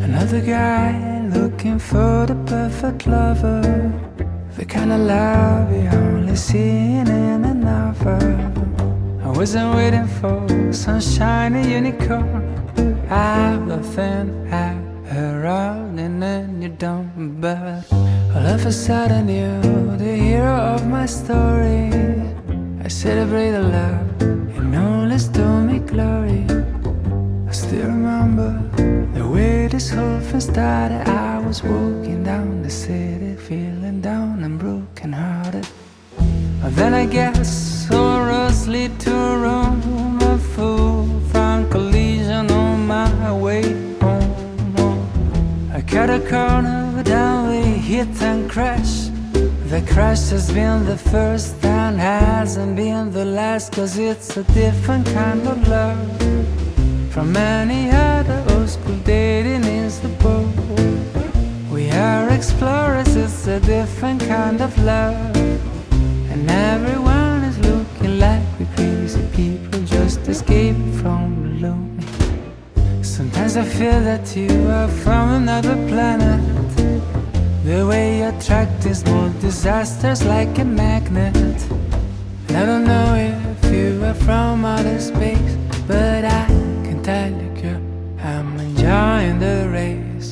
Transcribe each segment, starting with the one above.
Another guy looking for the perfect lover, the kind of love you only see in a novel. I wasn't waiting for some shiny unicorn out of thin air, around and then you don't. But all of a sudden you're the hero of my story. I celebrate the love and all is to me glory. I still remember the way this whole thing started. I was walking down the city, feeling down and broken hearted. But then I guess all roads lead to Rome. A full front collision on my way home. I cut a corner, down we hit and crash. The crash has been the first and hasn't been the last, 'cause it's a different kind of love from any other old school dating is the boat. We are explorers, it's a different kind of love. And everyone is looking like we're crazy people just escaping from alone. Sometimes I feel that you are from another planet. The way you attract is more disasters like a magnet. And I don't know if you are from outer space, but I can tell you, girl, I'm enjoying the race.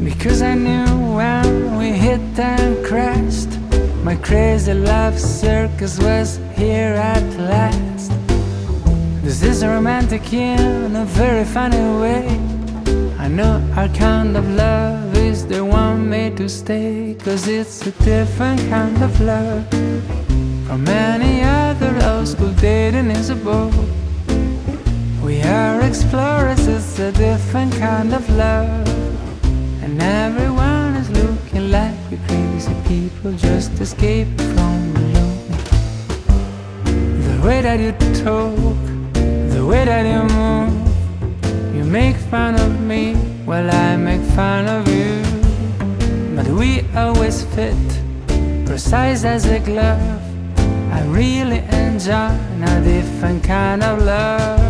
Because I knew when we hit and crashed, my crazy love circus was here at last. This is romantic in a very funny way. I know our kind of love is the one made to stay, 'cause it's a different kind of love from any other old school dating is a boat. We are explorers, it's a different kind of love. And everyone is looking like we're crazy people just escaping from alone. The way that you talk, the way that you move, you make fun of me while I make fun of you. But we always fit, precise as a glove. I really enjoy a different kind of love.